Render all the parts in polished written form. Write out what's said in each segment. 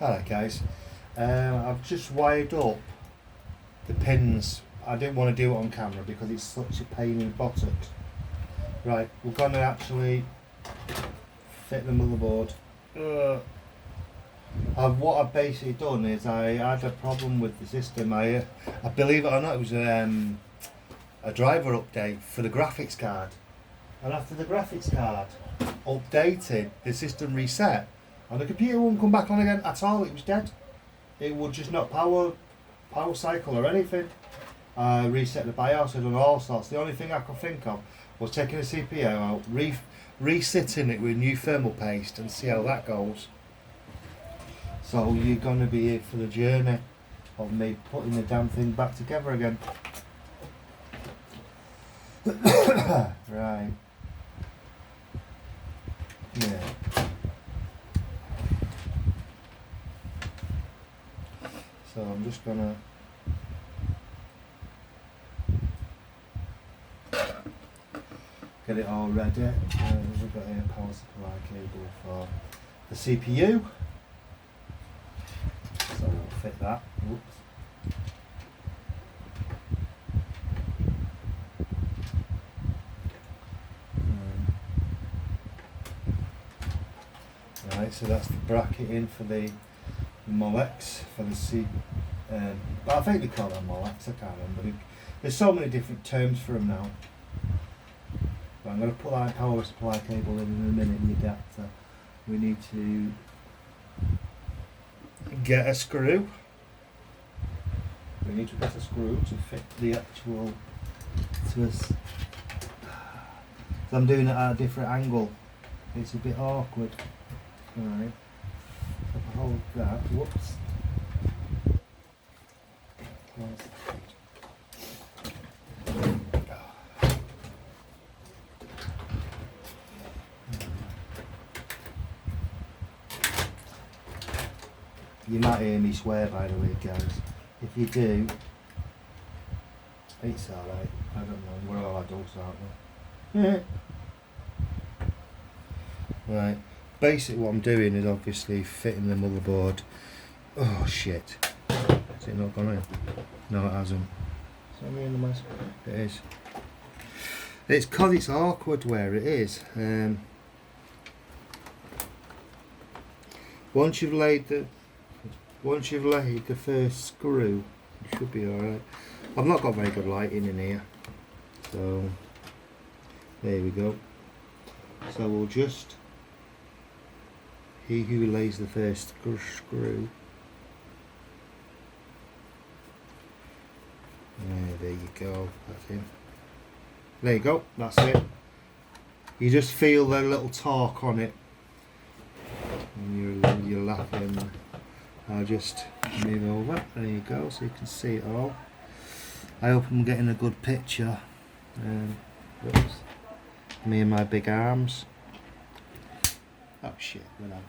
Alright guys, I've just wired up the pins. I didn't want to do it on camera because it's such a pain in the buttocks. Right, we're going to actually fit the motherboard. What I've basically done is I had a problem with the system. I believe it or not, it was a driver update for the graphics card. And after the graphics card updated, the system reset. And the computer wouldn't come back on again at all, it was dead. It would just not power cycle or anything. I reset the BIOS, I done all sorts. The only thing I could think of was taking the CPU out, resitting it with new thermal paste and see how that goes. So you're going to be here for the journey of me putting the damn thing back together again. Right. Yeah. So I'm just gonna get it all ready. We've got here a power supply cable for the CPU. So we'll fit that. Whoops. Right, so that's the bracket in for the Molex for the C. But I think they call them Molex. I can't remember. There's so many different terms for them now. But I'm going to put that power supply cable in a minute. The adapter. We need to get a screw. We need to get a screw to fit the actual. So I'm doing it at a different angle. It's a bit awkward. Alright. If I hold that, whoops. You might hear me swear, by the way, guys. If you do, it's alright. I don't know, we're all adults, aren't we? Right. Basically what I'm doing is obviously fitting the motherboard. Oh shit. Is it not gone in? No, it hasn't. Is that me in the mess? It is. It's because it's awkward where it is. Once you've laid the first screw, you should be alright. I've not got very good lighting in here. So there we go. So we'll just, he who lays the first screw. There you go, that's him. There you go, that's it. You just feel the little torque on it. And you're laughing. I'll just move over, there you go, so you can see it all. I hope I'm getting a good picture. Oops. Me and my big arms. Oh shit, where'd I go?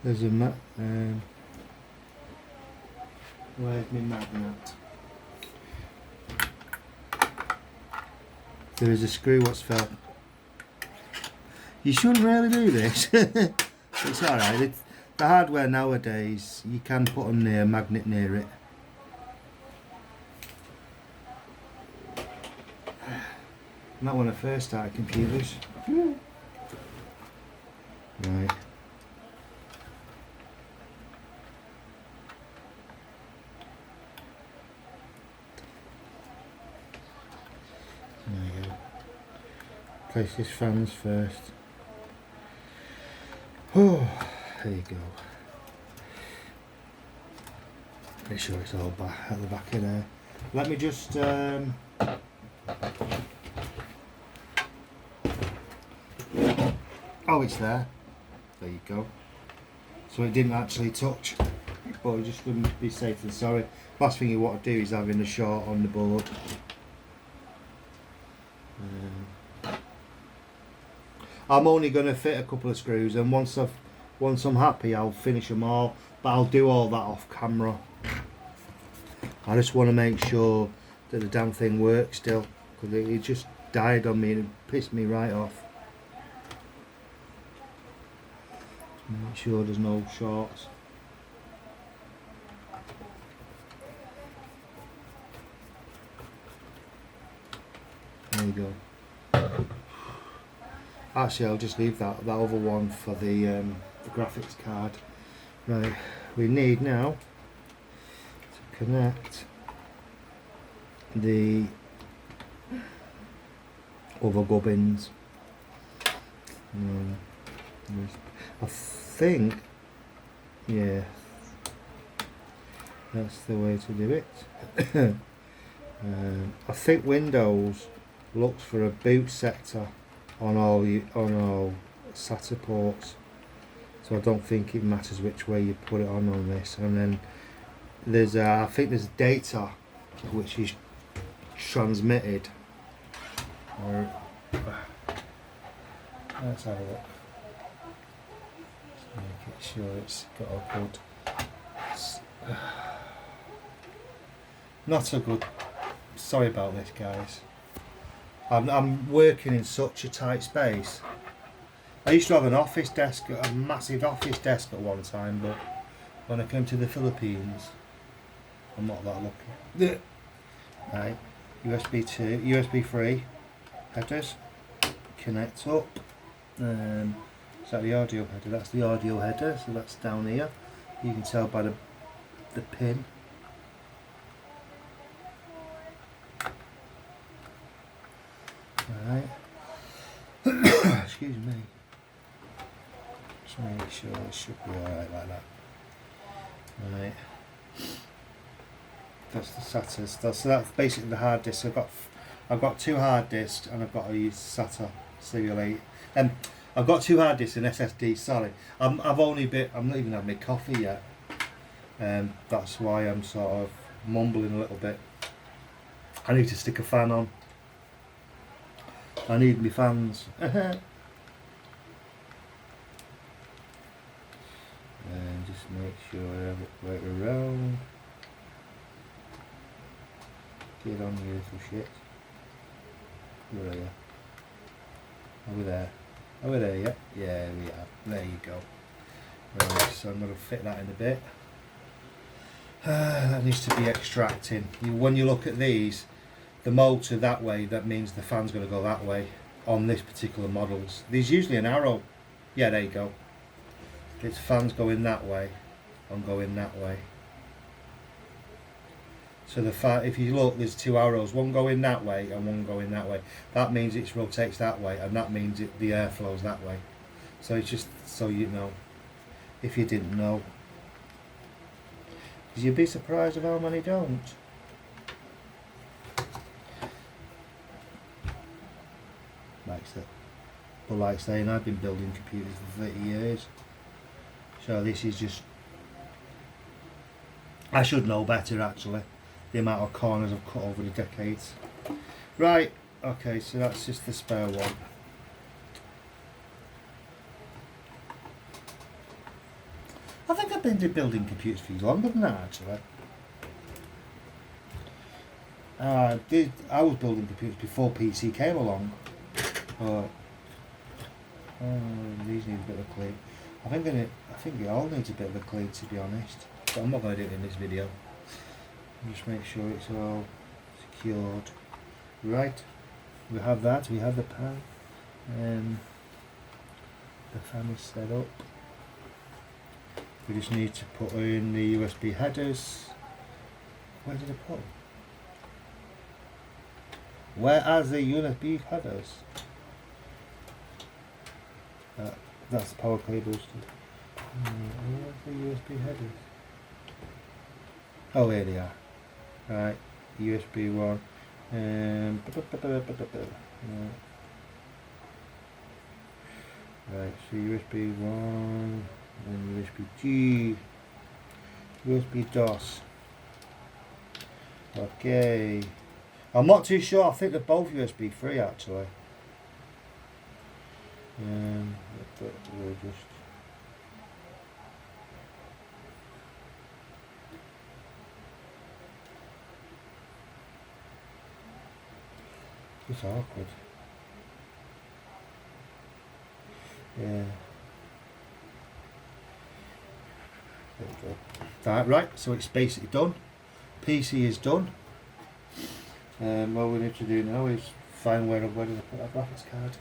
There's a where's my magnet? There is a screw what's fell. You shouldn't really do this. It's alright. The hardware nowadays, you can put a magnet near it. Not when I first started computers. Right. There you go. Place his fans first. Oh, there you go. Make sure it's all back at the back of there. Let me just oh, it's there. There you go. So it didn't actually touch, but I just wouldn't be safe than sorry. Last thing you want to do is having a short on the board. I'm only going to fit a couple of screws, and once I'm happy, I'll finish them all. But I'll do all that off camera. I just want to make sure that the damn thing works still. because it just died on me and it pissed me right off. Make sure there's no shorts. There you go. Actually, I'll just leave that other one for the graphics card. Right, we need now to connect the other gubbins. I think, yeah, that's the way to do it. I think Windows looks for a boot sector on all SATA ports, so I don't think it matters which way you put it on this. And then there's I think there's data which is transmitted. Let's have a look. Make sure it's got a good. Not so good. Sorry about this, guys. I'm working in such a tight space. I used to have an office desk, a massive office desk at one time, but when I came to the Philippines, I'm not that lucky. Right, USB 2, USB 3 headers, connect up. Is that the audio header? That's the audio header, so that's down here. You can tell by the pin. Alright. Excuse me. Just make sure it should be alright like that. Right. That's the SATA. So that's basically the hard disk. I've got two hard disks and I've got a SATA serial 8. I've got two hard disks and SSD. Sorry, I'm not even had my coffee yet. That's why I'm sort of mumbling a little bit. I need to stick a fan on. I need my fans. And just make sure I have it right around. Get on, you little shit. Where are you? Over there. Over there, yep. Yeah, we are. There you go. Right, so I'm going to fit that in a bit. That needs to be extracting. When you look at these, the motor that way, that means the fan's going to go that way on this particular models. There's usually an arrow. Yeah, there you go. Its fan's going that way. I'm going that way. So the fan, if you look, there's two arrows, one going that way and one going that way. That means it rotates that way, and that means the air flows that way. So it's just so you know, if you didn't know. Because you'd be surprised of how many don't. Like saying, I've been building computers for 30 years. So this is just, I should know better actually, the amount of corners I've cut over the decades. Right, okay, so that's just the spare one. I think I've been building computers for longer than that actually. I was building computers before PC came along. These need a bit of a clean. I think it all needs a bit of a clean, to be honest. But I'm not going to do it in this video. Just make sure it's all secured. Right, we have that. We have the pan. The fan is set up. We just need to put in the USB headers. Where did I put them? Where are the USB headers? That's the power cables. Where's the USB headers? Oh, here they are. Right, USB 1. Right, so USB 1 and USB G. USB DOS. Okay. I'm not too sure, I think they're both USB 3 actually. But we'll just It's awkward. Yeah. There we go. Right, so it's basically done. PC is done. What we need to do now is find where to put that graphics card.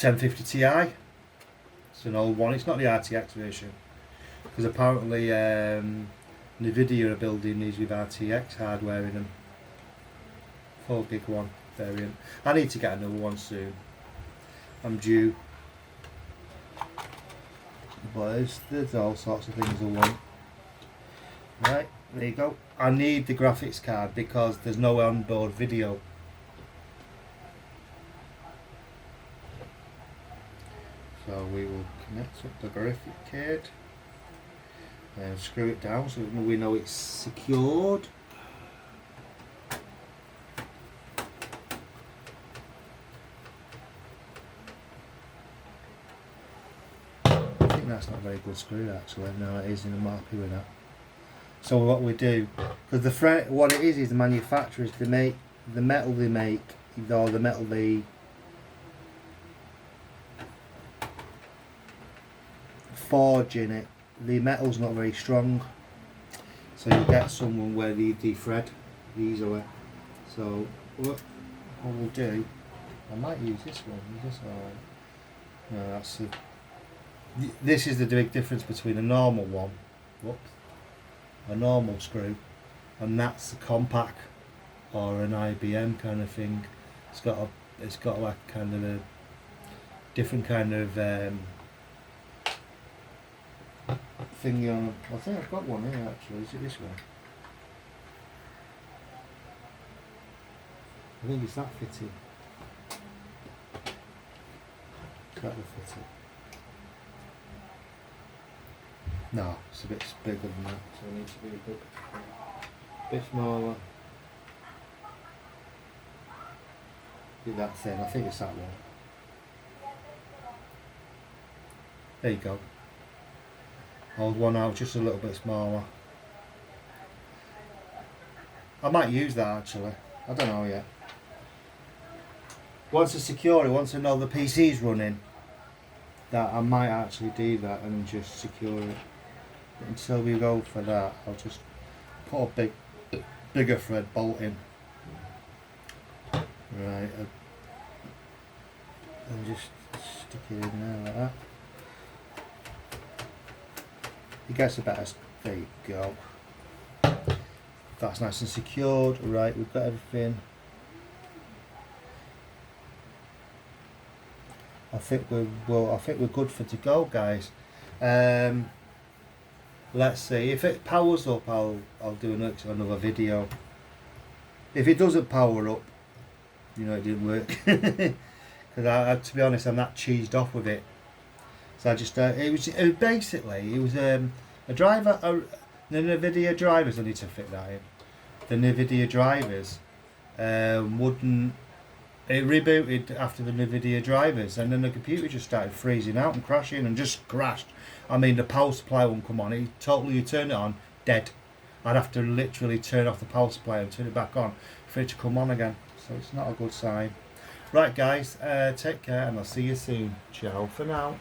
1050 Ti. It's an old one. It's not the RTX version because apparently Nvidia are building these with RTX hardware in them. 4 gig one variant. I need to get another one soon. I'm due. But there's all sorts of things I want. Right, there you go. I need the graphics card because there's no onboard video. So we will connect up the graphic card and screw it down so we know it's secured. I think that's not a very good screw actually. No, it isn't. I'm happy with that. So what we do, because what it is the manufacturers, they make the metal they make, or the metal they forge in it, the metal's not very strong, so you get someone where they thread easily. So what we'll do, I might use this one. Is this alright? No, that's this is the big difference between a normal one. Whoops. A normal screw, and that's a compact or an IBM kind of thing. It's got like kind of a different kind of thingy on. I think I've got one here actually. Is it this one? I think it's that fitting. That will fit it. No, it's a bit bigger than that, so it needs to be a bit smaller. Be that thin, I think it's that one. There you go. Hold one out just a little bit smaller. I might use that actually, I don't know yet. Once I secure it, once I know the PC's running, that I might actually do that and just secure it. Until we go for that, I'll just put a bigger thread bolt in. Right, and just stick it in there like that. It gets a better. There you go. That's nice and secured. Right, we've got everything. I think we're good for to go, guys. Let's see if it powers up. I'll do another video. If it doesn't power up, you know it didn't work. Because to be honest, I'm that cheesed off with it. So I just it was a driver. The Nvidia drivers. I need to fit that in. The Nvidia drivers wouldn't. It rebooted after the Nvidia drivers, and then the computer just started freezing out and crashing and just crashed. I mean, the power supply won't come on. You turn it on, dead. I'd have to literally turn off the power supply and turn it back on for it to come on again. So it's not a good sign. Right, guys, take care, and I'll see you soon. Ciao for now.